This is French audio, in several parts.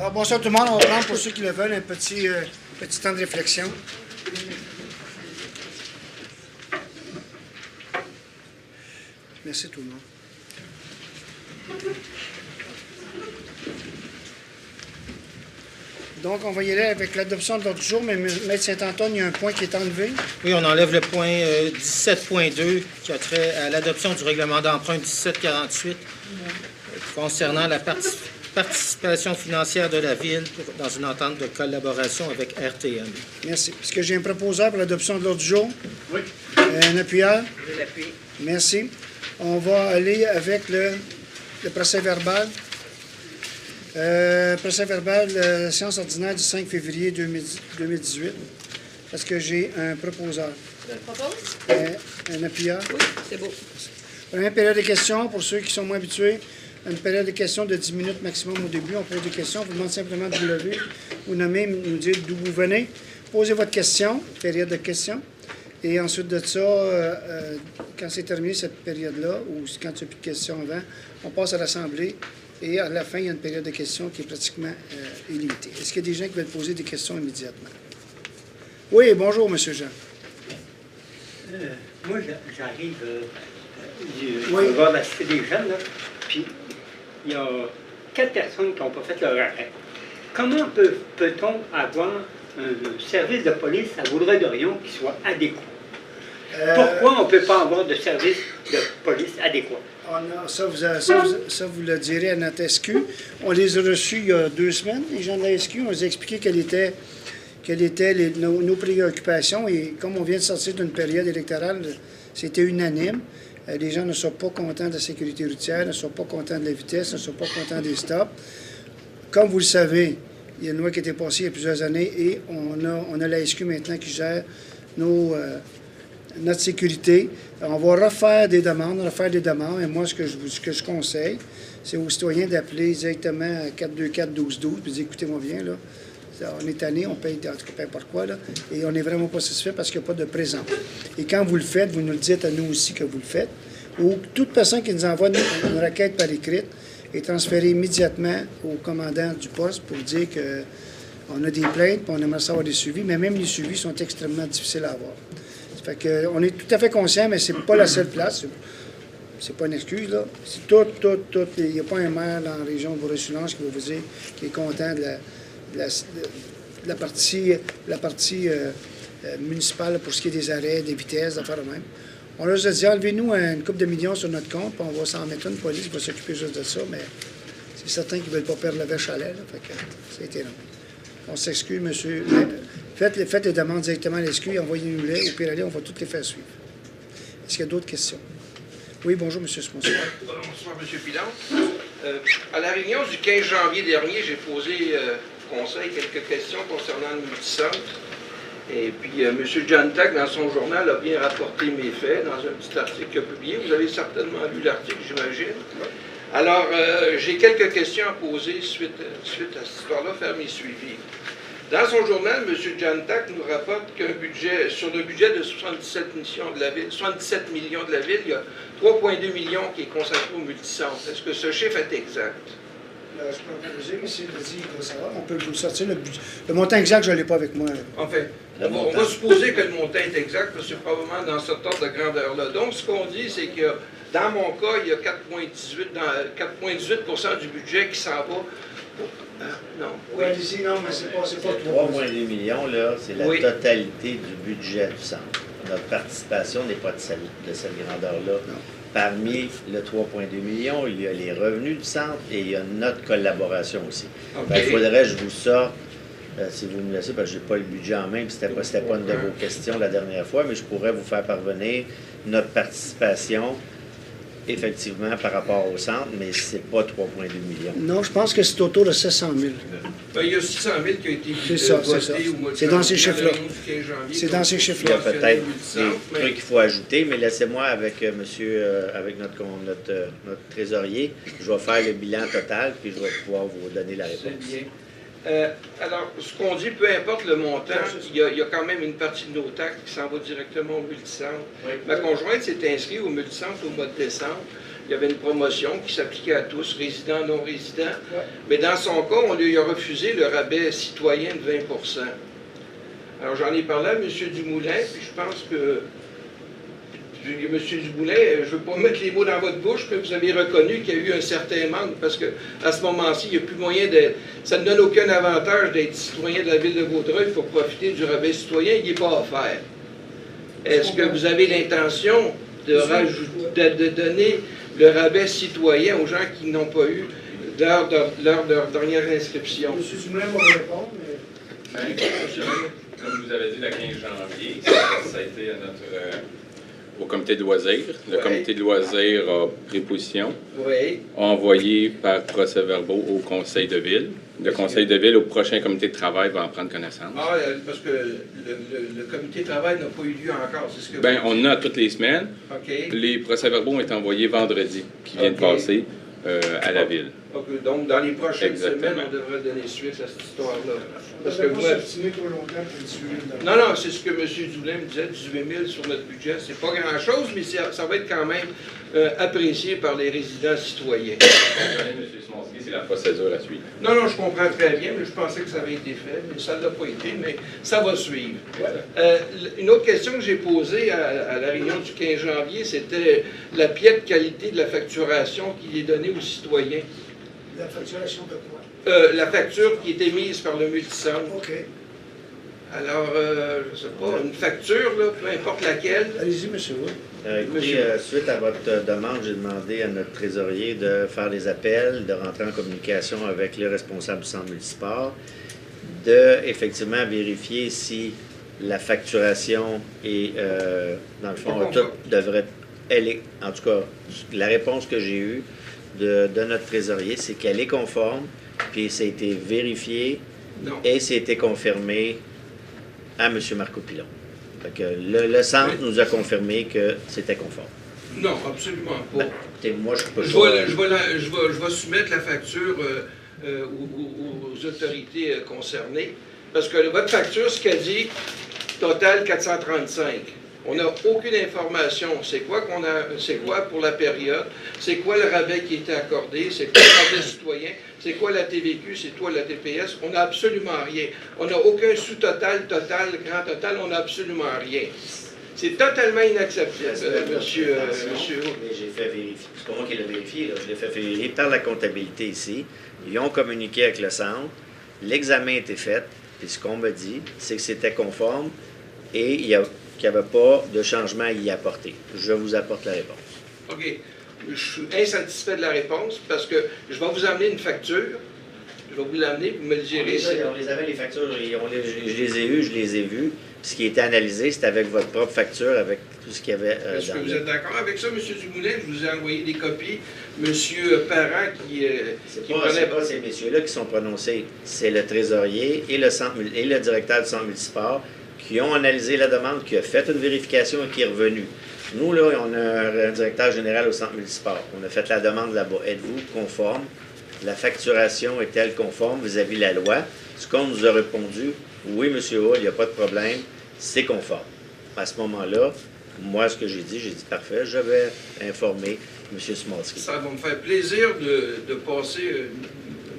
Alors, bonsoir tout le monde. On va prendre, pour ceux qui le veulent, un petit temps de réflexion. Merci tout le monde. Donc, on va y aller avec l'adoption de l'ordre du jour, mais Maître Saint-Antoine, il y a un point qui est enlevé. Oui, on enlève le point 17.2 qui a trait à l'adoption du règlement d'emprunt 1748 concernant la participation financière de la Ville dans une entente de collaboration avec RTM. Merci. Est-ce que j'ai un proposeur pour l'adoption de l'ordre du jour? Oui. Un appuyeur? Je l'appuie. Merci. On va aller avec le procès-verbal. Procès-verbal, la séance ordinaire du 5 février 2018. Est-ce que j'ai un proposeur? Je le propose? Un appuyeur? Oui, c'est beau. Première période de questions, pour ceux qui sont moins habitués, une période de questions de 10 minutes maximum au début. On pose des questions, on vous demande simplement de vous lever, vous nommer, nous dire d'où vous venez. Posez votre question, période de questions. Et ensuite de ça, quand c'est terminé cette période-là, ou quand il n'y a plus de questions avant, on passe à l'Assemblée. Et à la fin, il y a une période de questions qui est pratiquement illimitée. Est-ce qu'il y a des gens qui veulent poser des questions immédiatement? Oui, bonjour, M. Jean. Moi, j'arrive Oui. on va assister des jeunes, là, puis il y a 4 personnes qui n'ont pas fait leur arrêt. Comment peut-on avoir un service de police à Vaudreuil-Dorion qui soit adéquat? Pourquoi on ne peut pas avoir de service de police adéquat? Ça, vous le direz à notre SQ. On les a reçus il y a 2 semaines, les gens de la SQ. On les a expliqué quelles étaient nos préoccupations. Et comme on vient de sortir d'une période électorale, c'était unanime. Les gens ne sont pas contents de la sécurité routière, ne sont pas contents de la vitesse, ne sont pas contents des stops. Comme vous le savez, il y a une loi qui a été passée il y a plusieurs années et on a la SQ maintenant qui gère notre sécurité. On va refaire des demandes. Et moi, ce que je conseille, c'est aux citoyens d'appeler directement à 424-1212 puis dire, écoutez-moi bien, là, on est tanné, on paye, en tout cas, peu importe quoi, là, et on n'est vraiment pas satisfait parce qu'il n'y a pas de présent. Et quand vous le faites, vous nous le dites à nous aussi que vous le faites, ou toute personne qui nous envoie une requête par écrite est transférée immédiatement au commandant du poste pour dire qu'on a des plaintes, puis on aimerait savoir des suivis, mais même les suivis sont extrêmement difficiles à avoir. Ça fait que, on est tout à fait conscient, mais c'est pas la seule place. C'est pas une excuse, là. C'est tout. Il n'y a pas un maire dans la région de Vaudreuil-Soulanges qui va vous dire qu'il est content de la partie municipale pour ce qui est des arrêts, des vitesses, d'affaires de même. On leur a dit, enlevez-nous une couple de millions sur notre compte, puis on va s'en mettre une police qui va s'occuper juste de ça, mais c'est certain qu'ils ne veulent pas perdre la vache à lait, là. Fait que ça a été long. On s'excuse, monsieur. Faites les demandes directement à l'SQ et envoyez-nous-les. Au pire aller, on va toutes les faire suivre. Est-ce qu'il y a d'autres questions? Oui, bonjour, M. Sponsor. Bonsoir, M. Pilon. À la réunion du 15 janvier dernier, j'ai posé au Conseil quelques questions concernant le multicentre. Et puis, M. John Tack, dans son journal, a bien rapporté mes faits dans un petit article qu'il a publié. Vous avez certainement lu l'article, j'imagine. Alors, j'ai quelques questions à poser suite à cette histoire-là, faire mes suivis. Dans son journal, M. John Tack nous rapporte qu'un budget, sur le budget de 77 millions de la Ville, il y a 3,2 millions qui est consacré au multicentre. Est-ce que ce chiffre est exact? Je peux proposer, mais s'il le dit, il doit savoir. On peut vous sortir le budget. Le montant exact, je ne l'ai pas avec moi. Enfin, on va supposer que le montant est exact, parce que c'est probablement dans cet ordre de grandeur-là. Donc, ce qu'on dit, c'est que dans mon cas, il y a 4,18 du budget qui s'en va. Non. Oui, ici, non, mais c'est pas 3,2 millions, là, c'est la Oui. totalité du budget du centre. Notre participation n'est pas de cette grandeur-là. Parmi le 3,2 millions, il y a les revenus du centre et il y a notre collaboration aussi. OK. Il faudrait que je vous sorte, si vous me laissez, parce que je n'ai pas le budget en main, puis c'était pas une de vos questions la dernière fois, mais je pourrais vous faire parvenir notre participation effectivement par rapport au centre, mais c'est pas 3,2 millions. Non, je pense que c'est autour de 700 000. Ben, il y a 600 000 qui a été C'est ça, voté c'est ça. au mois de C'est dans ces janvier, chiffres-là. à la réunion du 15 janvier, C'est dans ces Il y chiffres-là. a peut-être des mais- trucs qu'il faut ajouter, mais laissez-moi avec avec notre trésorier, je vais faire le bilan total, puis je vais pouvoir vous donner la C'est réponse. bien. Alors, ce qu'on dit, peu importe le montant, il y a quand même une partie de nos taxes qui s'en va directement au multicentre. Oui. Ma conjointe s'est inscrite au multicentre au mois de décembre. il y avait une promotion qui s'appliquait à tous, résidents, non-résidents. Mais dans son cas, on lui a refusé le rabais citoyen de 20 %. Alors, j'en ai parlé à M. Dumoulin, puis je pense que M. Dumoulin, je ne veux pas mettre les mots dans votre bouche, mais vous avez reconnu qu'il y a eu un certain manque, parce qu'à ce moment-ci, il n'y a plus moyen de... Ça ne donne aucun avantage d'être citoyen de la ville de Vaudreuil pour profiter du rabais citoyen, il n'est pas offert. Est-ce que vous avez l'intention de donner le rabais citoyen aux gens qui n'ont pas eu lors de leur dernière inscription? M. Dumoulin va vous répondre, mais... Comme vous avez dit, le 15 janvier, ça a été à notre... au comité de loisirs. Le comité de loisirs a pris position, a envoyé par procès-verbaux au conseil de ville. Le conseil de ville, au prochain comité de travail, va en prendre connaissance. Ah, parce que le comité de travail n'a pas eu lieu encore, c'est ce que... Bien, on en a toutes les semaines. OK. Les procès-verbaux ont été envoyés vendredi, qui vient de passer, à la ville. OK. Donc, dans les prochaines Exactement. semaines, on devrait donner suite à cette histoire-là. Parce Ça que va vous... pas s'obstiner trop longtemps pour le suivre. Non, non, c'est ce que M. Doulin me disait, 18 000 sur notre budget. C'est pas grand-chose, mais ça va être quand même apprécié par les résidents citoyens. M. Smolski, c'est la procédure à suivre. Non, non, je comprends très bien, mais je pensais que ça avait été fait, mais ça ne l'a pas été, mais ça va suivre. Une autre question que j'ai posée à la réunion du 15 janvier, c'était la piètre qualité de la facturation qui est donnée aux citoyens. La facturation de quoi? La facture qui est émise par le multicentre. OK. Alors, je ne sais pas, une facture, là, peu importe laquelle. Allez-y, M. Wood. Écoutez, suite à votre demande, j'ai demandé à notre trésorier de faire des appels, de rentrer en communication avec les responsables du centre multisport, de effectivement vérifier si la facturation est, dans le fond, devrait... Elle est, en tout cas, la réponse que j'ai eue de notre trésorier, c'est qu'elle est conforme, puis ça a été vérifié et ça a été confirmé à M. Marco Pilon. Fait que le centre nous a confirmé que c'était conforme. Non, absolument pas. Écoutez, moi, je peux Je vais soumettre la facture aux autorités concernées, parce que votre facture, ce qu'elle dit, total 435. On n'a aucune information. C'est quoi pour la période? C'est quoi le rabais qui a été accordé? C'est quoi le rabais citoyen? C'est quoi la TVQ? C'est quoi la TPS? On n'a absolument rien. On n'a aucun sous-total, grand total, on n'a absolument rien. C'est totalement inacceptable, monsieur. Mais j'ai fait vérifier. C'est pas moi qui l'ai vérifié, là. Je l'ai fait vérifier par la comptabilité ici. Ils ont communiqué avec le centre. L'examen a été fait. Puis ce qu'on m'a dit, c'est que c'était conforme et qu'il n'y avait pas de changement à y apporter. Je vous apporte la réponse. OK. Je suis insatisfait de la réponse parce que je vais vous amener une facture. Je vais vous l'amener, vous me le direz. On les avait, les factures, je les ai eues, je les ai vues. Puis ce qui était analysé, c'était avec votre propre facture, avec tout ce qu'il y avait Est-ce que vous êtes d'accord avec ça, M. Dumoulin? Je vous ai envoyé des copies. M. Parent qui C'est pas ces messieurs-là qui sont prononcés. C'est le trésorier et le directeur du centre multisport qui ont analysé la demande, qui a fait une vérification et qui est revenu. Nous, là, on a un directeur général au centre multisport. On a fait la demande là-bas. Êtes-vous conforme? La facturation est-elle conforme vis-à-vis de la loi? Ce qu'on nous a répondu, oui, M. Hall, il n'y a pas de problème, c'est conforme. À ce moment-là, moi, ce que j'ai dit parfait, je vais informer M. Smolski. Ça va me faire plaisir de passer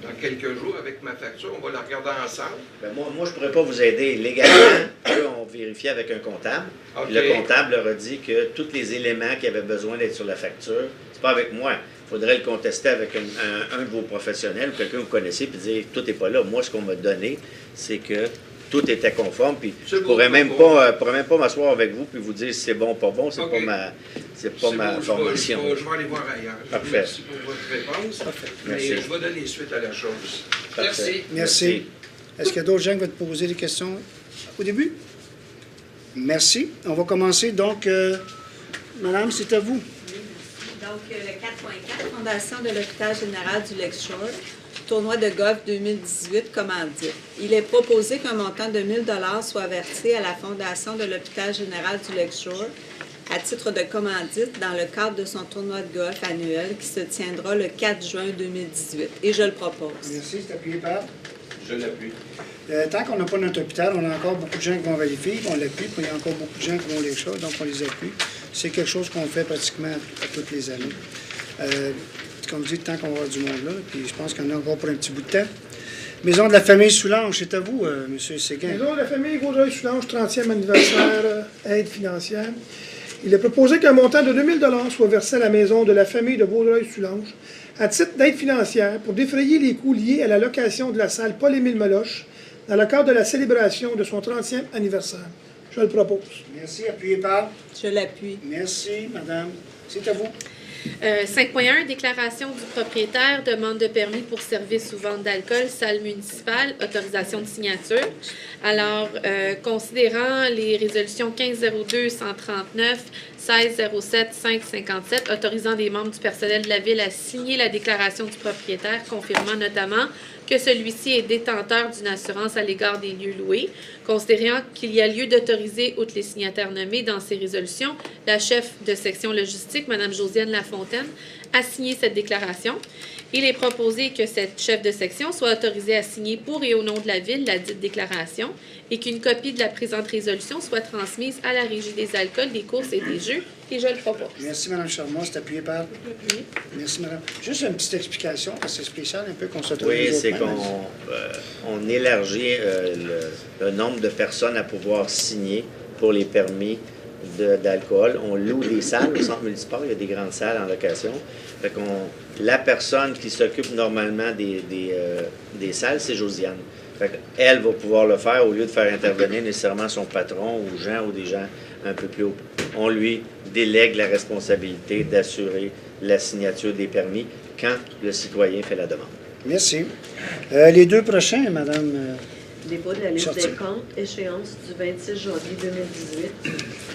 dans quelques jours avec ma facture. On va la regarder ensemble. Ben moi, je ne pourrais pas vous aider légalement. Eux ont vérifié avec un comptable. Okay. Le comptable leur a dit que tous les éléments qui avaient besoin d'être sur la facture, c'est pas avec moi. Il faudrait le contester avec un de vos professionnels ou quelqu'un que vous connaissez puis dire tout n'est pas là. Moi, ce qu'on m'a donné, c'est que tout était conforme. Puis je ne pourrais même pas m'asseoir avec vous puis vous dire si c'est bon ou pas bon. C'est okay. pas ma formation. Je vais aller voir ailleurs. Parfait. Merci pour votre réponse. Parfait. Mais Merci. je vais donner suite à la chose. Parfait. Merci. Est-ce qu'il y a d'autres gens qui veulent te poser des questions au début? Merci. On va commencer. Donc, madame, c'est à vous. Donc, le 4.4, Fondation de l'Hôpital général du Lakeshore, tournoi de golf 2018 commandite. Il est proposé qu'un montant de 1 000 $ soit versé à la Fondation de l'Hôpital général du Lakeshore à titre de commandite dans le cadre de son tournoi de golf annuel qui se tiendra le 4 juin 2018. Et je le propose. Merci. C'est appuyé par? Je l'appuie. Tant qu'on n'a pas notre hôpital, on a encore beaucoup de gens qui vont vérifier, on l'appuie, puis il y a encore beaucoup de gens qui vont les choses, donc on les appuie. C'est quelque chose qu'on fait pratiquement à toutes les années. Comme je dis, tant qu'on va avoir du monde là, puis je pense qu'on a encore pour un petit bout de temps. Maison de la famille Soulanges, c'est à vous, M. Séguin. Maison de la famille Vaudreuil-Soulanges, 30e anniversaire, aide financière. Il est proposé qu'un montant de 2 000 soit versé à la maison de la famille de Vaudreuil-Soulanges à titre d'aide financière pour défrayer les coûts liés à la location de la salle Paul-Émile Meloche dans le cadre de la célébration de son 30e anniversaire. Je le propose. Merci. Appuyé par? Je l'appuie. Merci, madame. C'est à vous. 5.1, déclaration du propriétaire, demande de permis pour service ou vente d'alcool, salle municipale, autorisation de signature. Alors, considérant les résolutions 1502-139, 1607-557, autorisant les membres du personnel de la Ville à signer la déclaration du propriétaire, confirmant notamment que celui-ci est détenteur d'une assurance à l'égard des lieux loués, considérant qu'il y a lieu d'autoriser, outre les signataires nommés dans ces résolutions, la chef de section logistique, Mme Josiane Lafontaine, à signer cette déclaration. Il est proposé que cette chef de section soit autorisée à signer pour et au nom de la Ville la dite déclaration et qu'une copie de la présente résolution soit transmise à la Régie des alcools, des courses et des jeux, et je le propose. Merci, Mme Charmot. C'est appuyé par? Oui. Merci, madame. Juste une petite explication, parce que c'est spécial un peu qu'on se trouve. Oui, c'est qu'on élargit le nombre de personnes à pouvoir signer pour les permis d'alcool. On loue des salles au centre municipal, il y a des grandes salles en location. Fait la personne qui s'occupe normalement des salles, c'est Josiane. Elle va pouvoir le faire au lieu de faire intervenir nécessairement son patron ou Jean ou des gens un peu plus haut. On lui délègue la responsabilité d'assurer la signature des permis quand le citoyen fait la demande. Merci. Les deux prochains, madame. Dépôt de la liste des comptes, échéance du 26 janvier 2018.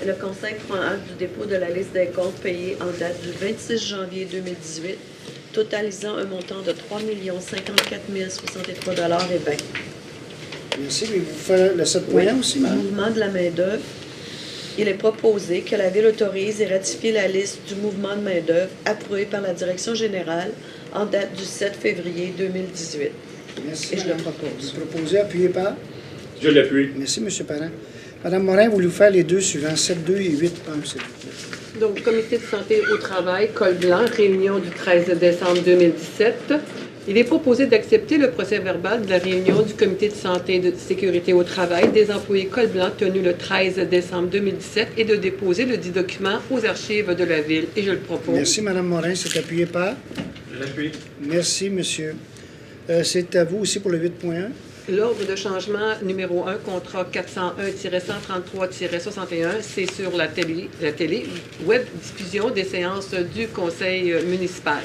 Le Conseil prend acte du dépôt de la liste des comptes payés en date du 26 janvier 2018, totalisant un montant de 3 054 063,20 $. Merci. Mais vous faites le 7.1 aussi, madame? Mouvement de la main-d'œuvre. Il est proposé que la Ville autorise et ratifie la liste du mouvement de main-d'œuvre approuvée par la Direction générale en date du 7 février 2018. Merci. Et je le propose. Vous proposez, appuyé par? Je l'appuie. Merci, M. Parent. Madame Morin, vous nous faire les deux suivants, 7.2 et 8.1, s'il vous plaît. Donc, comité de santé au travail, col blanc, réunion du 13 décembre 2017. Il est proposé d'accepter le procès-verbal de la réunion du comité de santé et de sécurité au travail des employés col blanc tenue le 13 décembre 2017 et de déposer le dit document aux archives de la Ville. Et je le propose. Merci, Mme Morin. C'est appuyé par? Je l'appuie. Merci, monsieur. C'est à vous aussi pour le 8.1. L'ordre de changement numéro 1, contrat 401-133-61, c'est sur la télé, web diffusion des séances du conseil municipal.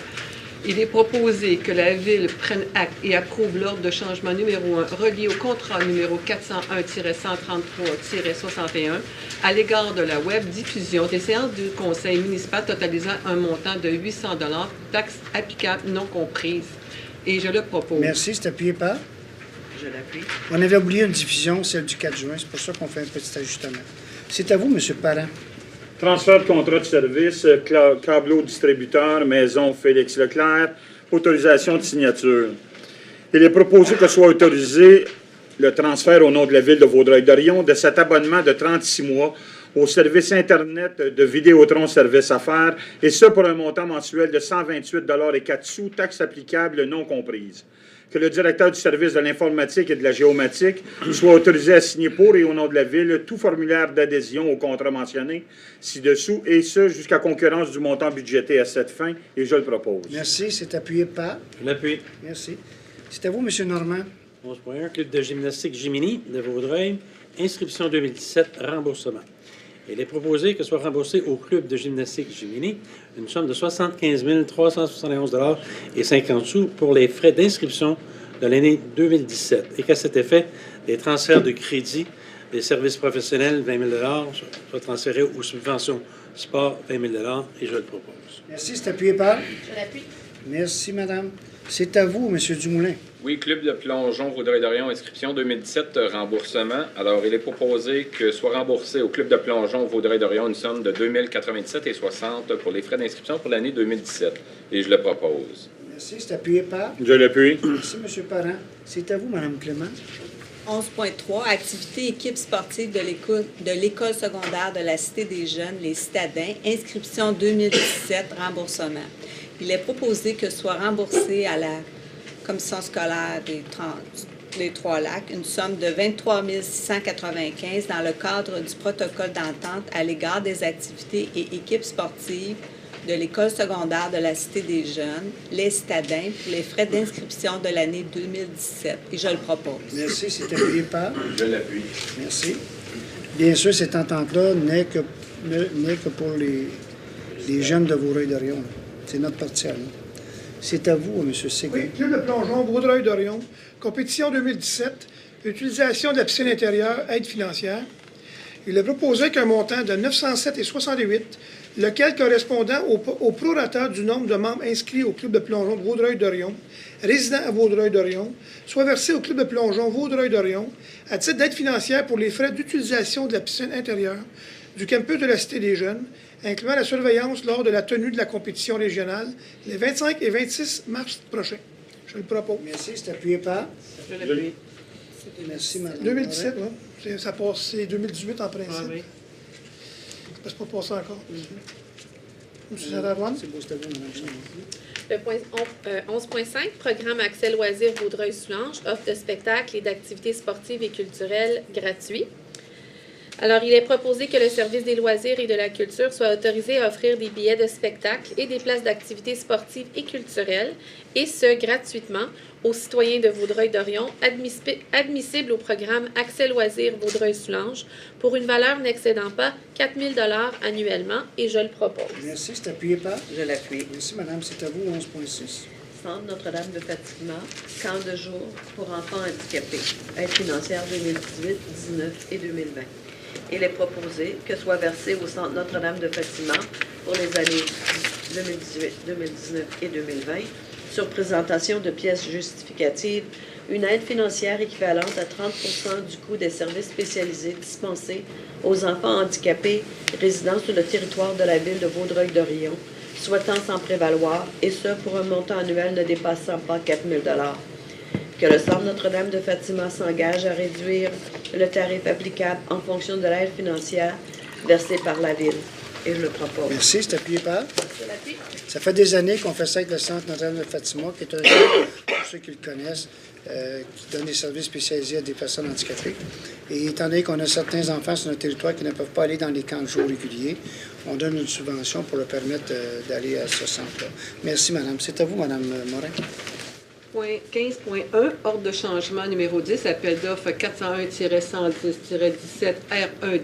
Il est proposé que la Ville prenne acte et approuve l'ordre de changement numéro 1 relié au contrat numéro 401-133-61 à l'égard de la web diffusion des séances du conseil municipal totalisant un montant de 800 $, taxes applicables non comprises. Et je le propose. Merci. C'est appuyé par? Je l'appuie. On avait oublié une diffusion, celle du 4 juin. C'est pour ça qu'on fait un petit ajustement. C'est à vous, M. Parent. Transfert de contrat de service, câbleau distributeur, maison Félix Leclerc, autorisation de signature. Il est proposé que soit autorisé le transfert au nom de la Ville de Vaudreuil-Dorion de cet abonnement de 36 mois au service Internet de Vidéotron Service Affaires, et ce pour un montant mensuel de 128,04 $, taxes applicables non comprises. Que le directeur du service de l'informatique et de la géomatique soit autorisé à signer pour et au nom de la Ville tout formulaire d'adhésion au contrat mentionné ci-dessous, et ce jusqu'à concurrence du montant budgété à cette fin, et je le propose. Merci. C'est appuyé par? Je l'appuie. Merci. C'est à vous, M. Normand. 11.1, Club de gymnastique Jimini de Vaudreuil, inscription 2017, remboursement. Il est proposé que soit remboursé au Club de gymnastique Jimini une somme de 75 371 $ et 50 sous pour les frais d'inscription de l'année 2017 et qu'à cet effet, des transferts de crédit des services professionnels 20 000 $ soient transférés aux subventions sport 20 000 $ et je le propose. Merci. C'est appuyé par? Je l'appuie. Merci, madame. C'est à vous, M. Dumoulin. Oui, Club de plongeon Vaudreuil-Dorion, inscription 2017, remboursement. Alors, il est proposé que soit remboursé au Club de plongeon Vaudreuil-Dorion une somme de 2 097,60 $ pour les frais d'inscription pour l'année 2017. Et je le propose. Merci. C'est appuyé par? Je l'appuie. Merci, M. Parent. C'est à vous, Mme Clément. 11.3, activité équipe sportive de l'école secondaire de la Cité des Jeunes, les Citadins, inscription 2017, remboursement. Il est proposé que soit remboursé à la commission scolaire des Trois-Lacs une somme de 23 695 dans le cadre du protocole d'entente à l'égard des activités et équipes sportives de l'école secondaire de la Cité des Jeunes, les citadins, pour les frais d'inscription de l'année 2017. Et je le propose. Merci. C'est appuyé par? Je l'appuie. Merci. Bien sûr, cette entente-là n'est que pour les jeunes de Vaudreuil-Dorion. C'est notre partie à nous. C'est à vous, M. Séguin. Oui, Club de plongeon, Vaudreuil-Dorion, compétition 2017, utilisation de la piscine intérieure, aide financière. Il est proposé qu'un montant de 907,68, lequel correspondant au prorata du nombre de membres inscrits au Club de plongeon de Vaudreuil-Dorion, résidant à Vaudreuil-Dorion, soit versé au Club de plongeon Vaudreuil-Dorion à titre d'aide financière pour les frais d'utilisation de la piscine intérieure du campus de la Cité des Jeunes, incluant la surveillance lors de la tenue de la compétition régionale les 25 et 26 mars prochains. Je le propose. Merci. C'est appuyé par? Je l'appuie. Merci, Mme. 2017, oui. Ça passe, c'est 2018 en principe. Ah, oui. C'est pas passé encore. M. Saint-Antoine? C'est beau, c'était bon, Mme. Le point 11.5, programme Accès Loisirs Vaudreuil-Soulanges, offre de spectacles et d'activités sportives et culturelles gratuits. Alors, il est proposé que le service des loisirs et de la culture soit autorisé à offrir des billets de spectacle et des places d'activités sportives et culturelles, et ce, gratuitement, aux citoyens de Vaudreuil-Dorion admissibles au programme Accès Loisirs Vaudreuil-Soulanges pour une valeur n'excédant pas 4 000 $ annuellement, et je le propose. Merci. C'est appuyé par? Je l'appuie. Merci, madame. C'est à vous, 11.6. Centre Notre-Dame de Fatima, camp de jour pour enfants handicapés, aide financière 2018, 19 et 2020. Il est proposé que soit versé au Centre Notre-Dame de Fatima pour les années 2018, 2019 et 2020, sur présentation de pièces justificatives, une aide financière équivalente à 30 % du coût des services spécialisés dispensés aux enfants handicapés résidant sur le territoire de la ville de Vaudreuil-Dorion, souhaitant s'en prévaloir, et ce, pour un montant annuel ne dépassant pas 4 000 $. Que le Centre Notre-Dame de Fatima s'engage à réduire le tarif applicable en fonction de l'aide financière versée par la Ville. Et je le propose. Merci. C'est appuyé par? Je l'appuie. Ça fait des années qu'on fait ça avec le Centre Notre-Dame de Fatima, qui est un centre, pour ceux qui le connaissent, qui donne des services spécialisés à des personnes handicapées. Et étant donné qu'on a certains enfants sur notre territoire qui ne peuvent pas aller dans les camps de jour réguliers, on donne une subvention pour leur permettre d'aller à ce centre-là. Merci, madame. C'est à vous, madame Morin. Point 15.1, ordre de changement numéro 10, appel d'offres 401-110-17 R1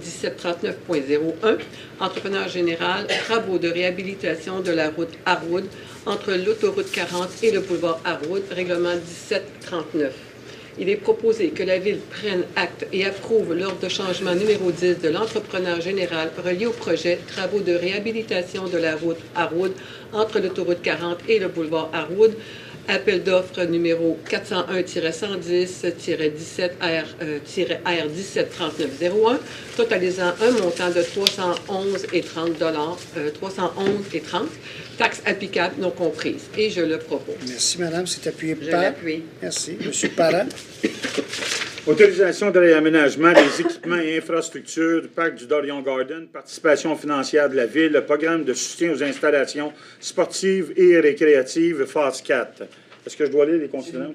1739.01, entrepreneur général, travaux de réhabilitation de la route Harwood entre l'autoroute 40 et le boulevard Harwood, règlement 1739. Il est proposé que la Ville prenne acte et approuve l'ordre de changement numéro 10 de l'entrepreneur général relié au projet travaux de réhabilitation de la route Harwood entre l'autoroute 40 et le boulevard Harwood, appel d'offres numéro 401-110-17 R 173901, totalisant un montant de 311,30 taxes applicables non comprises. Et je le propose. Merci, madame. C'est appuyé Je par? l'appuie. Merci. Monsieur Parent? Autorisation de réaménagement des équipements et infrastructures du parc du Dorion Garden, participation financière de la Ville, le programme de soutien aux installations sportives et récréatives, phase 4. Est-ce que je dois lire les considérants?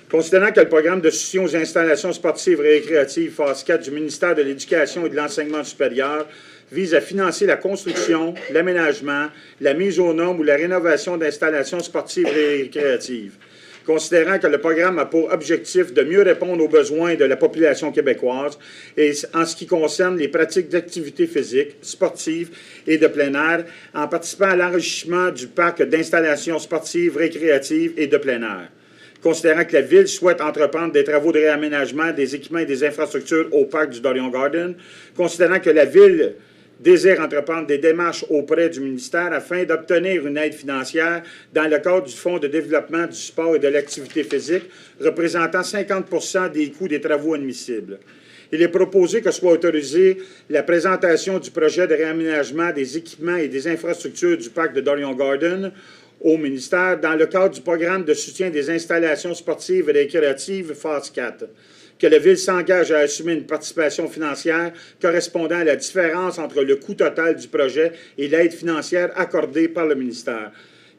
Considérant que le programme de soutien aux installations sportives et récréatives, phase 4 du ministère de l'Éducation et de l'Enseignement supérieur, vise à financer la construction, l'aménagement, la mise aux normes ou la rénovation d'installations sportives et récréatives. Considérant que le programme a pour objectif de mieux répondre aux besoins de la population québécoise et en ce qui concerne les pratiques d'activité physique, sportive et de plein air, en participant à l'enrichissement du parc d'installations sportives, récréatives et de plein air. Considérant que la Ville souhaite entreprendre des travaux de réaménagement des équipements et des infrastructures au parc du Dorion Garden, considérant que la Ville désire entreprendre des démarches auprès du ministère afin d'obtenir une aide financière dans le cadre du Fonds de développement du sport et de l'activité physique, représentant 50 % des coûts des travaux admissibles. Il est proposé que soit autorisée la présentation du projet de réaménagement des équipements et des infrastructures du parc de Dorion Garden au ministère dans le cadre du programme de soutien des installations sportives et récréatives, phase 4. Que la Ville s'engage à assumer une participation financière correspondant à la différence entre le coût total du projet et l'aide financière accordée par le ministère.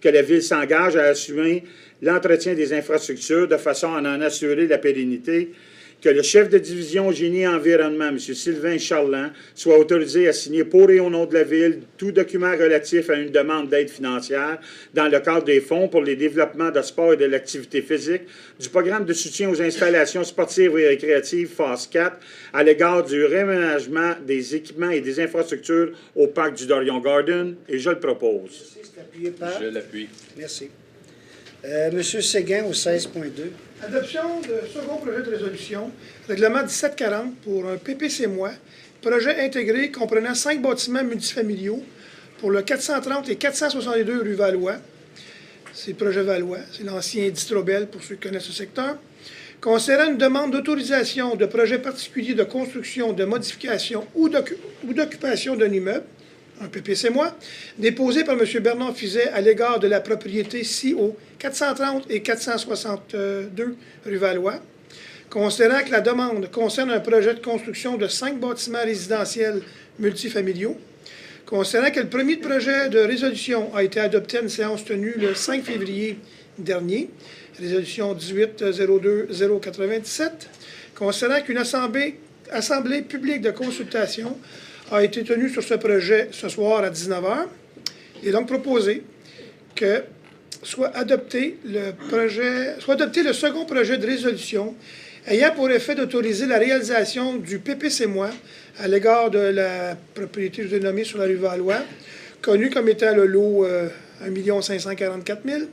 que la Ville s'engage à assumer l'entretien des infrastructures de façon à en assurer la pérennité, que le chef de division Génie Environnement, M. Sylvain Charland, soit autorisé à signer pour et au nom de la Ville tout document relatif à une demande d'aide financière dans le cadre des fonds pour les développements de sport et de l'activité physique, du programme de soutien aux installations sportives et récréatives phase 4 à l'égard du réaménagement des équipements et des infrastructures au parc du Dorion Garden, et je le propose. Merci, c'est appuyé par... Je l'appuie. Merci. Monsieur Séguin au 16.2. Adoption de second projet de résolution, règlement 1740 pour un PPC-moi, projet intégré comprenant 5 bâtiments multifamiliaux pour le 430 et 462 rue Valois. C'est le projet Valois, c'est l'ancien Distrobel pour ceux qui connaissent ce secteur. Concernant une demande d'autorisation de projet particulier de construction, de modification ou d'occupation d'un immeuble, un PPC-moi, déposé par M. Bernard Fizet à l'égard de la propriété CIO 430 et 462 rue Valois. Considérant que la demande concerne un projet de construction de 5 bâtiments résidentiels multifamiliaux, considérant que le premier projet de résolution a été adopté à une séance tenue le 5 février dernier, résolution 18-02-097, considérant qu'une assemblée publique de consultation a été tenue sur ce projet ce soir à 19h. Il est donc proposé que soit adopté le second projet de résolution ayant pour effet d'autoriser la réalisation du PPC-moi à l'égard de la propriété, je vous ai nommé, sur la rue Valois, connue comme étant le lot 1 544 000.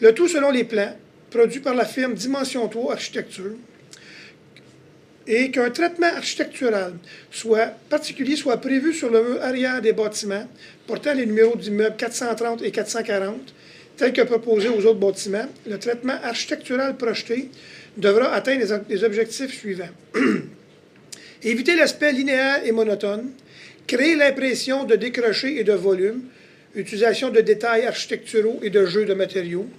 Le tout selon les plans produits par la firme Dimension 3 Architecture, et qu'un traitement architectural particulier soit prévu sur le mur arrière des bâtiments portant les numéros d'immeubles 430 et 440, tels que proposés aux autres bâtiments. Le traitement architectural projeté devra atteindre les objectifs suivants. Éviter l'aspect linéaire et monotone, créer l'impression de décroché et de volume, utilisation de détails architecturaux et de jeux de matériaux,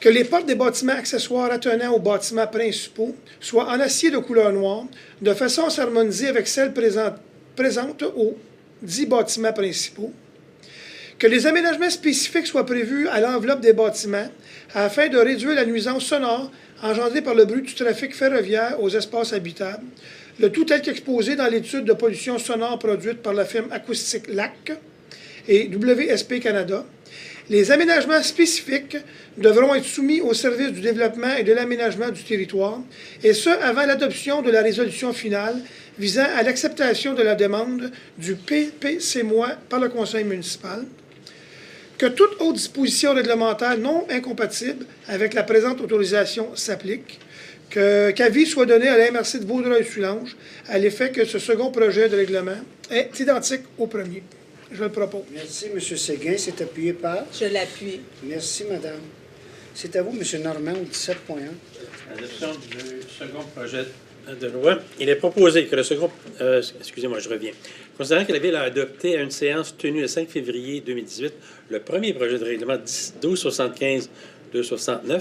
que les portes des bâtiments accessoires attenant aux bâtiments principaux soient en acier de couleur noire, de façon à s'harmoniser avec celles présentes aux 10 bâtiments principaux. Que les aménagements spécifiques soient prévus à l'enveloppe des bâtiments afin de réduire la nuisance sonore engendrée par le bruit du trafic ferroviaire aux espaces habitables, le tout tel qu'exposé dans l'étude de pollution sonore produite par la firme Acoustique LAC et WSP Canada. Les aménagements spécifiques devront être soumis au service du développement et de l'aménagement du territoire, et ce, avant l'adoption de la résolution finale visant à l'acceptation de la demande du PPC-moi par le conseil municipal. Que toute autre disposition réglementaire non incompatible avec la présente autorisation s'applique. Qu'avis soit donné à la MRC de Vaudreuil-Soulanges à l'effet que ce second projet de règlement est identique au premier. Je le propose. Merci, M. Séguin. C'est appuyé par? Je l'appuie. Merci, madame. C'est à vous, M. Normand, au 17.1. Adoption du second projet de loi. Il est proposé que le second... excusez-moi, je reviens. Considérant que la Ville a adopté à une séance tenue le 5 février 2018 le premier projet de règlement 1275-269,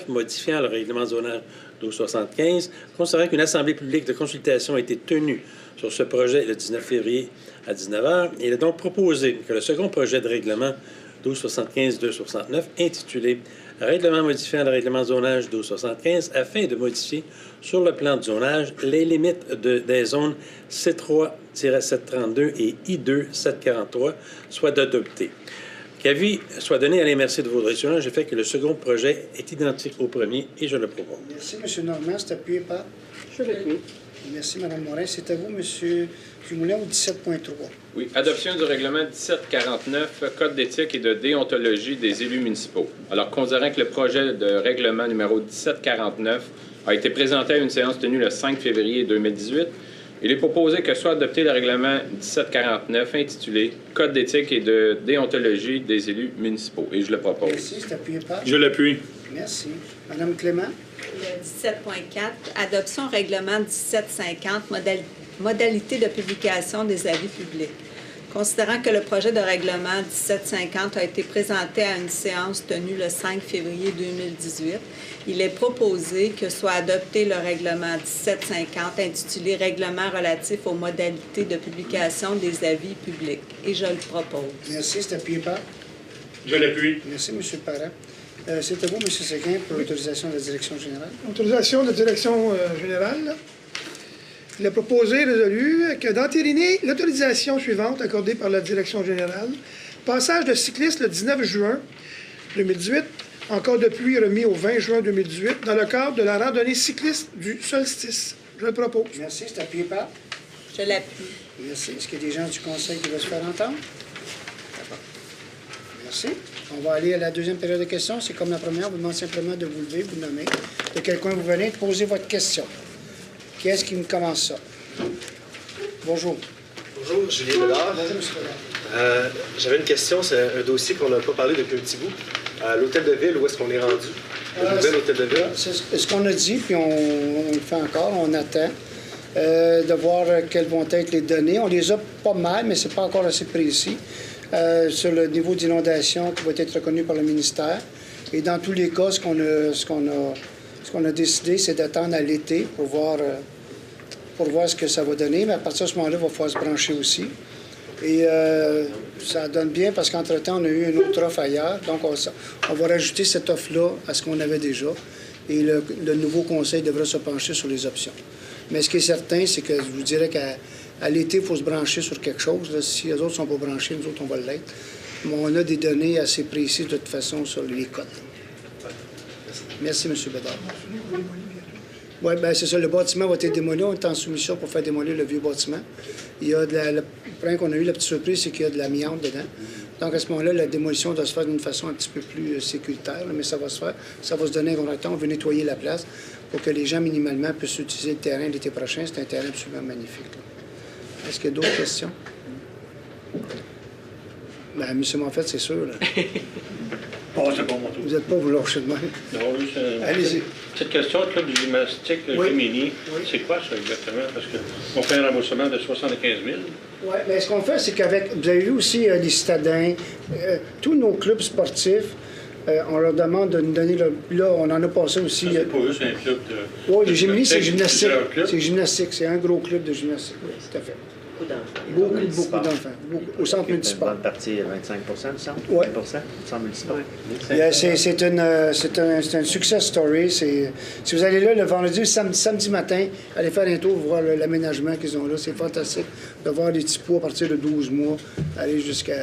modifiant le règlement de zonage 1275, considérant qu'une assemblée publique de consultation a été tenue sur ce projet le 19 février à 19h, il est donc proposé que le second projet de règlement 1275-269, intitulé « Règlement modifiant le règlement de zonage 1275 afin de modifier sur le plan de zonage les limites des zones C3-732 et I2-743 » soit adopté. Qu'avis soit donné à la MRC de Vaudreuil-Soulanges, je fais que le second projet est identique au premier et je le propose. Merci, M. Normand. C'est appuyé par? Je l'appuie. Merci, Mme Morin. C'est à vous, M. Dumoulin, au 17.3. Oui, adoption du règlement 1749, Code d'éthique et de déontologie des élus municipaux. Alors, considérant que le projet de règlement numéro 1749 a été présenté à une séance tenue le 5 février 2018, il est proposé que soit adopté le règlement 1749 intitulé Code d'éthique et de déontologie des élus municipaux. Et je le propose. Merci, c'est appuyé par? Je l'appuie. Merci. Mme Clément? Le 17.4, adoption règlement 1750, modalité de publication des avis publics. Considérant que le projet de règlement 1750 a été présenté à une séance tenue le 5 février 2018, il est proposé que soit adopté le règlement 1750 intitulé « Règlement relatif aux modalités de publication des avis publics ». Et je le propose. Merci. C'est appuyé par? Je l'appuie. Merci, M. Parent. C'est à vous, M. Séguin, pour l'autorisation de la direction générale. Autorisation de la direction générale. Il a proposé, résolu, d'entériner l'autorisation suivante accordée par la direction générale. Passage de cycliste le 19 juin 2018, en cas de pluie remis au 20 juin 2018, dans le cadre de la randonnée cycliste du solstice. Je le propose. Merci. C'est appuyé par? Je l'appuie. Merci. Est-ce qu'il y a des gens du conseil qui veulent se faire entendre? Merci. On va aller à la deuxième période de questions. C'est comme la première. On vous demande simplement de vous lever, vous nommer, de quel coin vous venez, de poser votre question. Qui est-ce qui me commence ça? Bonjour. Bonjour, Julien Bédard. Bonjour, M. Bédard. J'avais une question, c'est un dossier qu'on n'a pas parlé depuis un petit bout. L'hôtel de ville, où est-ce qu'on est rendu? Le nouvel hôtel de ville? C'est ce qu'on a dit, puis on le fait encore, on attend de voir quelles vont être les données. On les a pas mal, mais ce n'est pas encore assez précis sur le niveau d'inondation qui va être reconnu par le ministère. Et dans tous les cas, ce qu'on a décidé, c'est d'attendre à l'été pour voir ce que ça va donner. Mais à partir de ce moment-là, il va falloir se brancher aussi. Et ça donne bien parce qu'entre-temps, on a eu une autre offre ailleurs. Donc, on va rajouter cette offre-là à ce qu'on avait déjà. Et le nouveau conseil devra se pencher sur les options. Mais ce qui est certain, c'est que je vous dirais qu'à l'été, il faut se brancher sur quelque chose. Là, si les autres ne sont pas branchés, nous autres, on va l'être. Mais on a des données assez précises de toute façon sur les cotes. Merci, M. Bédard. Oui, bien, c'est ça. Le bâtiment va être démoli. On est en soumission pour faire démolir le vieux bâtiment. Il y a le problème qu'on a eu, la petite surprise, c'est qu'il y a de l'amiante dedans. Donc, à ce moment-là, la démolition doit se faire d'une façon un petit peu plus sécuritaire, là, mais ça va se faire. Ça va se donner un bon temps. On veut nettoyer la place pour que les gens, minimalement, puissent utiliser le terrain l'été prochain. C'est un terrain absolument magnifique. Est-ce qu'il y a d'autres questions? Bien, M. Monfette, c'est sûr. Là. Bon, c'est bon, mon tour. Vous n'êtes pas vous lâcher de même. Non, oui, allez-y. Cette question, le club de gymnastique féminin, c'est quoi ça exactement? Parce qu'on fait un remboursement de 75 000. Oui, mais ce qu'on fait, c'est qu'avec, vous avez vu aussi les citadins, tous nos clubs sportifs, on leur demande de nous donner, là, on en a passé aussi. Ça, c'est pas eux, c'est un club de... Oui, le Gymnase, c'est gymnastique. C'est gymnastique, c'est un gros club de gymnastique, oui, tout à fait. Beaucoup d'enfants. Au centre municipal. Une bonne partie, 25 du centre? Oui. 20 du centre municipal? C'est un success story. Si vous allez là le vendredi, samedi matin, allez faire un tour, voir l'aménagement qu'ils ont là. C'est fantastique de voir les petits pots à partir de 12 mois, aller jusqu'à...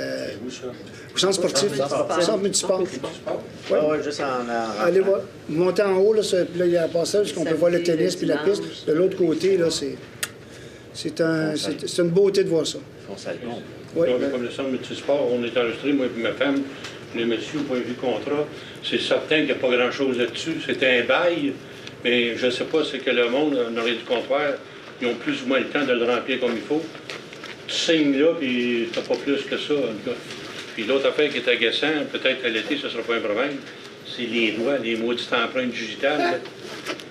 Au centre sportif, au centre municipal. Oui, juste en... Allez voir. Vous montez en haut, là, il y a un passage, qu'on peut voir le tennis puis la piste. De l'autre côté, là, c'est une beauté de voir ça. Oui. Donc, comme le centre multisport, on est enregistré, moi et ma femme, les messieurs, au point de vue contrat. C'est certain qu'il n'y a pas grand-chose là-dessus. C'était un bail, mais je ne sais pas, c'est que le monde, en arrière du comptoir, ils ont plus ou moins le temps de le remplir comme il faut. Tu signes là, puis tu n'as pas plus que ça, en tout cas. Puis l'autre affaire qui est agaçant, peut-être à l'été, ce ne sera pas un problème, c'est les doigts, les maudites empreintes digitales.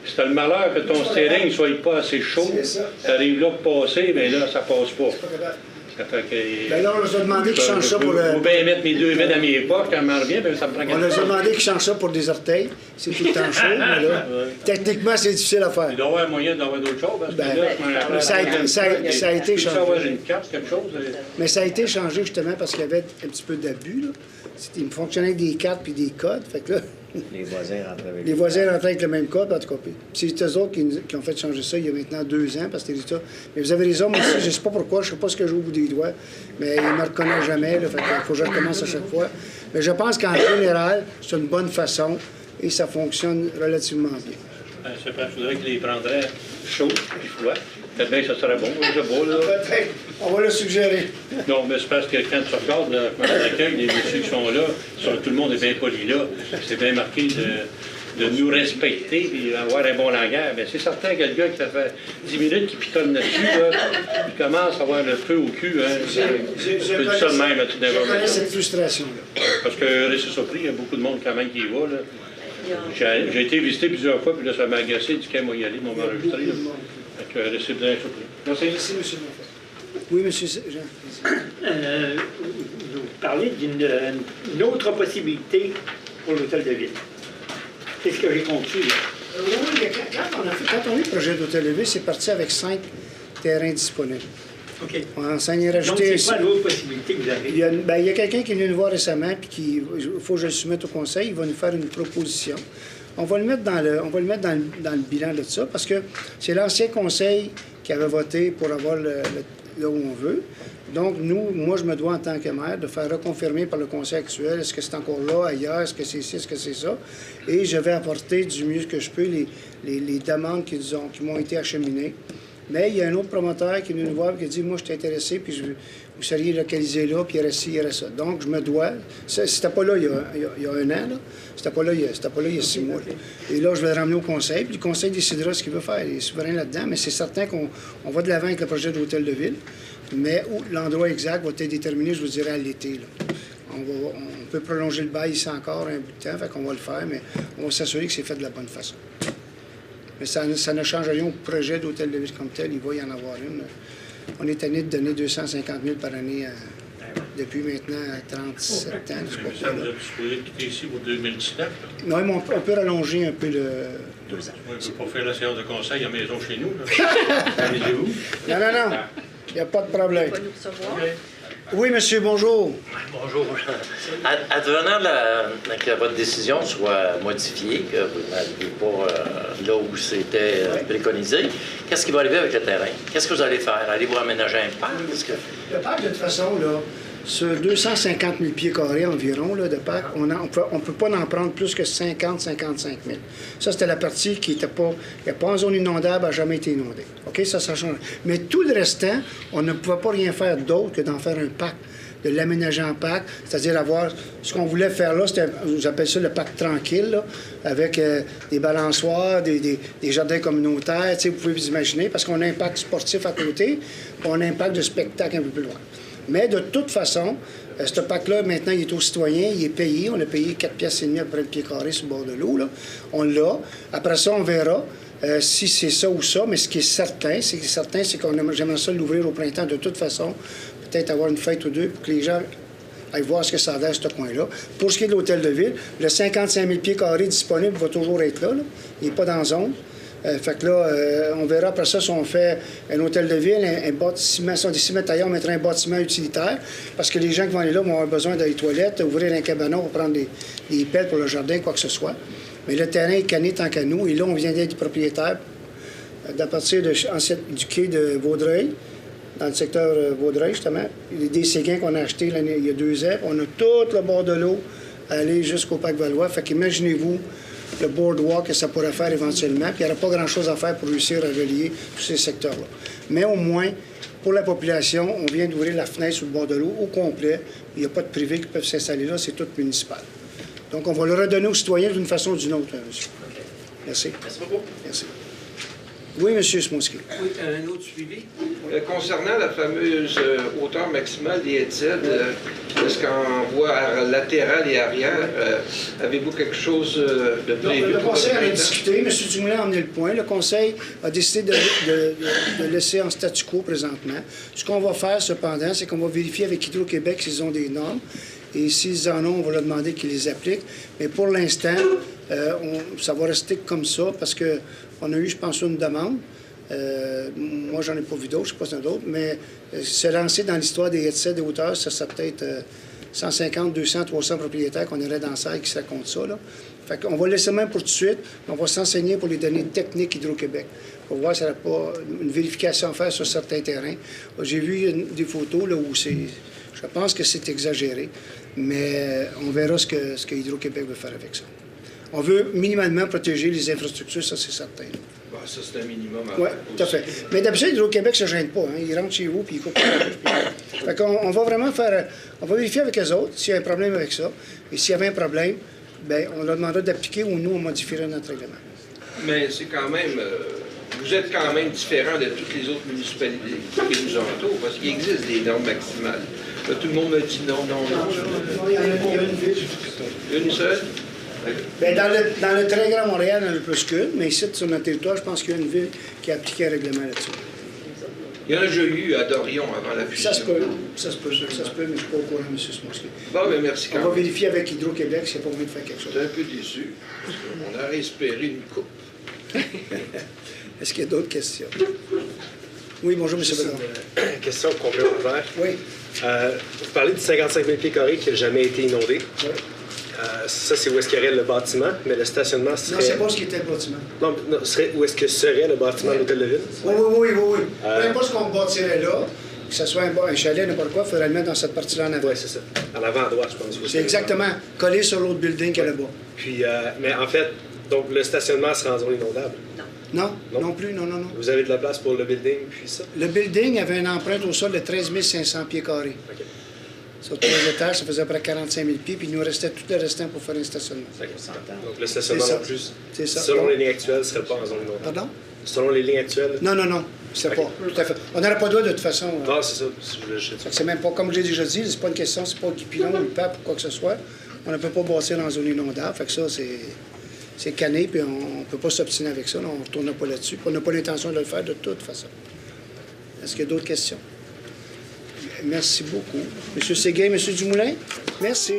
Si tu as le malheur que ton steering ne soit pas assez chaud, tu arrives là pour passer, mais là, ça passe pas. Ça fait que... Ben là, on nous a demandé qu'ils changent ça pour le... Faut bien mettre mes deux vides à mes poches, quand je m'en reviens, ben ça me prend... On nous a demandé qu'ils changent ça pour des orteils. C'est tout le temps chaud, mais là, techniquement, c'est difficile à faire. Il doit y avoir moyen d'avoir d'autres choses, parce que là, ça a été changé. avoir une carte, quelque chose? Mais ça a été changé, justement, parce qu'il y avait un petit peu d'abus, là. Il fonctionnait avec des cartes puis des codes, fait que là... Les voisins rentraient avec les voisins rentraient avec le même code, en tout cas. C'est eux autres qui ont fait changer ça il y a maintenant 2 ans, parce que c'était ça. Mais vous avez raison, moi aussi, je ne sais pas pourquoi, je ne sais pas ce que j'ai au bout des doigts, mais ils ne me reconnaissent jamais, là, fait qu'il faut que je recommence à chaque fois. Mais je pense qu'en général, c'est une bonne façon et ça fonctionne relativement bien. C'est parce qu'il faudrait qu'ils les prendraient chauds et froids. Peut-être bien que ça serait bon, je sais pas, là. Peut-être. On va le suggérer. Non, mais c'est parce que quand tu regardes l'accueil des messieurs qui sont là, tout le monde est bien poli là, c'est bien marqué de nous respecter et avoir un bon langage. Mais c'est certain que le gars qui ça fait 10 minutes qui pitonne là-dessus, là, il commence à avoir le feu au cul. Hein, c'est ça de même à tout d'un moment. Je connais cette frustration-là. Parce que, restez surpris, il y a beaucoup de monde quand même qui y va. Là. J'ai été visité plusieurs fois, puis là, ça m'a agacé du camp y aller, m'ont enregistré. Donc, restez bien surpris. Merci. Merci, M. Monfette. Oui, M. Jean. Vous parlez d'une autre possibilité pour l'hôtel de ville. Qu'est-ce que j'ai compris? Oui, quand on a eu le projet d'hôtel de ville, c'est parti avec 5 terrains disponibles. OK. On s'en est Donc, rajouté. c'est quoi l'autre possibilité que vous avez? Il y a quelqu'un qui est venu nous voir récemment, puis il faut que je le soumette au conseil. Il va nous faire une proposition. On va le mettre dans le bilan de ça, parce que c'est l'ancien conseil qui avait voté pour avoir là où on veut. Donc, moi, je me dois, en tant que maire, de faire reconfirmer par le conseil actuel, est-ce que c'est encore là, ailleurs, est-ce que c'est ci, est-ce que c'est ça. Et je vais apporter du mieux que je peux les demandes qui m'ont été acheminées. Mais il y a un autre promoteur qui est venu nous voir et qui a dit, moi, je suis intéressé, puis vous seriez localisé là, puis il y aurait ci, il y aurait ça. Donc, je me dois. C'était pas là il y a un an, là. C'était pas là il y a 6 mois. Là. Et là, je vais le ramener au conseil, puis le conseil décidera ce qu'il veut faire. Il est souverain là-dedans, mais c'est certain qu'on va de l'avant avec le projet d'hôtel de ville. Mais l'endroit exact va être déterminé, je vous dirais, à l'été. Là. On peut prolonger le bail ici encore un bout de temps, fait qu'on va le faire, mais on va s'assurer que c'est fait de la bonne façon. Mais ça ne change rien au projet d'hôtel de ville comme tel. Il va y en avoir une. On est tanné de donner 250 000 par année depuis maintenant 37 ans. Mais ça, vous êtes supposé quitter ici pour 2019? Non, mais on peut rallonger un peu le 2 ans. On ne peut pas faire la séance de conseil à la maison chez nous. Amusez-vous. Non. Il n'y a pas de problème. Pas nous recevoir. Oui, monsieur, bonjour. Bonjour. Advenant que votre décision soit modifiée, que vous n'alliez pas là où c'était préconisé, qu'est-ce qui va arriver avec le terrain? Qu'est-ce que vous allez faire? Allez-vous aménager un parc? Le parc, de toute façon, là, sur 250 000 pieds carrés environ là, de parc, on ne peut pas en prendre plus que 50-55 000. Ça, c'était la partie qui n'était pas... Il n'y a pas en zone inondable, n'a jamais été inondée. OK? Ça change. Mais tout le restant, on ne pouvait pas rien faire d'autre que d'en faire un parc, de l'aménager en parc, c'est-à-dire avoir... Ce qu'on voulait faire là, c'était, j'appelle ça le parc tranquille, là, avec des balançoires, des jardins communautaires, vous pouvez vous imaginer, parce qu'on a un parc sportif à côté, puis on a un parc de spectacle un peu plus loin. Mais de toute façon, ce parc-là, maintenant, il est aux citoyens, il est payé. On a payé 4,5 piastres après le pied carré sur le bord de l'eau. Là. On l'a. Après ça, on verra si c'est ça ou ça. Mais ce qui est certain, c'est qu'on j'aimerais ça l'ouvrir au printemps de toute façon. Peut-être avoir une fête ou deux pour que les gens aillent voir ce que ça a l'air, ce coin-là. Pour ce qui est de l'hôtel de ville, le 55 000 pieds carrés disponible va toujours être là. Il n'est pas dans la zone. Fait que là, on verra après ça si on fait un hôtel de ville, un bâtiment, si on décide de mettre ailleurs, on mettra un bâtiment utilitaire, parce que les gens qui vont aller là vont avoir besoin d'aller aux toilettes, ouvrir un cabanon pour prendre des pelles pour le jardin, quoi que ce soit. Mais le terrain est canné tant qu'à nous, et là, on vient d'être propriétaire d'à partir du quai de Vaudreuil, dans le secteur Vaudreuil, justement, des séguins qu'on a achetés il y a 2 ans. On a tout le bord de l'eau à aller jusqu'au parc Valois. Fait qu'imaginez-vous le boardwalk que ça pourrait faire éventuellement, puis il n'y aurait pas grand-chose à faire pour réussir à relier tous ces secteurs-là. Mais au moins, pour la population, on vient d'ouvrir la fenêtre sur le bord de l'eau au complet. Il n'y a pas de privés qui peuvent s'installer là, c'est tout municipal. Donc, on va le redonner aux citoyens d'une façon ou d'une autre, monsieur. Merci. Merci beaucoup. Merci. Oui, M. Smolski. Oui, un autre suivi. Concernant la fameuse hauteur maximale des headsets, est-ce qu'en voie latérale et arrière, avez-vous quelque chose de prévu? Le conseil en a discuté. M. Dumoulin a emmené le point. Le conseil a décidé de laisser en statu quo présentement. Ce qu'on va faire, cependant, c'est qu'on va vérifier avec Hydro-Québec s'ils ont des normes. Et s'ils en ont, on va leur demander qu'ils les appliquent. Mais pour l'instant, ça va rester comme ça parce qu'on a eu, je pense, une demande. Moi, j'en ai pas vu d'autres, je ne sais pas si y en a d'autres, mais se lancer dans l'histoire des headsets de hauteur, ça serait peut-être 150, 200, 300 propriétaires qu'on aurait dans la salle qui seraient contre ça. Là. Fait qu'on va laisser même pour tout de suite, on va s'enseigner pour les données techniques Hydro-Québec pour voir s'il n'y a pas une vérification à faire sur certains terrains. J'ai vu des photos là, où c'est... Je pense que c'est exagéré, mais on verra ce que Hydro-Québec veut faire avec ça. On veut minimalement protéger les infrastructures, ça c'est certain. Bah, ça c'est un minimum. Oui, tout à fait. Mais d'habitude, Hydro-Québec ne se gêne pas. Hein. Ils rentrent chez vous puis ils coupent la route. Fait qu'on on va vraiment faire... On va vérifier avec eux autres s'il y a un problème avec ça. Et s'il y avait un problème, bien, on leur demandera d'appliquer ou nous, on modifierait notre règlement. Mais c'est quand même... vous êtes quand même différent de toutes les autres municipalités qui nous entourent, parce qu'il existe des normes maximales. Là, tout le monde me dit non. Il y a une ville. Une seule? Bien, dans le très grand Montréal, il y en a plus qu'une, mais ici, sur notre territoire, je pense qu'il y a une ville qui a appliqué un règlement là-dessus. Il y en a déjà eu à Dorion avant la fusion. Ça se peut, mais je ne suis pas au courant, M. Smolski. Bon, bien, merci quand même. On va vérifier avec Hydro-Québec s'il n'y a pas moyen de faire quelque chose. Je suis un peu déçu, parce qu'on aurait espéré une coupe. Est-ce qu'il y a d'autres questions? Oui, bonjour, M. Juste Bedard. une question complémentaire. Oui. Vous parlez de 55 000 pieds carrés qui n'a jamais été inondé. Oui. Ça, c'est où est-ce qu'il y aurait le bâtiment, mais le stationnement serait... Non, c'est pas ce qui était le bâtiment. Non, où est-ce que serait le bâtiment de l'hôtel de ville? Oui. Peu importe ce qu'on bâtirait là, que ce soit un chalet, n'importe quoi, il faudrait le mettre dans cette partie-là en avant. Oui, c'est ça. En avant à droite, je pense. C'est exactement collé sur l'autre building qu'il y a là-bas. Puis, mais en fait, donc le stationnement serait en zone inondable? Non plus, non. Vous avez de la place pour le building, puis ça? Le building avait une empreinte au sol de 13 500 pieds carrés. OK. Sur 3 étages, ça faisait à peu près 45 000 pieds, puis il nous restait tout le restant pour faire un stationnement. Donc le stationnement en plus, c'est ça. selon les lignes actuelles, ne serait pas en zone inondable. Pardon? Selon les lignes actuelles? Non, c'est pas. Tout à fait. On n'aurait pas le droit de toute façon. Non, c'est ça. Je voulais juste... C'est même pas, comme je l'ai déjà dit, c'est pas une question, c'est pas Guy Pilon ou le pape ou quoi que ce soit. On ne peut pas bâtir dans la zone inondable. Fait que ça, c'est cané, puis on ne peut pas s'obstiner avec ça. Là, on ne retourne pas là-dessus. On n'a pas l'intention de le faire de toute façon. Est-ce qu'il y a d'autres questions? Merci beaucoup. M. Séguin, M. Dumoulin? Merci.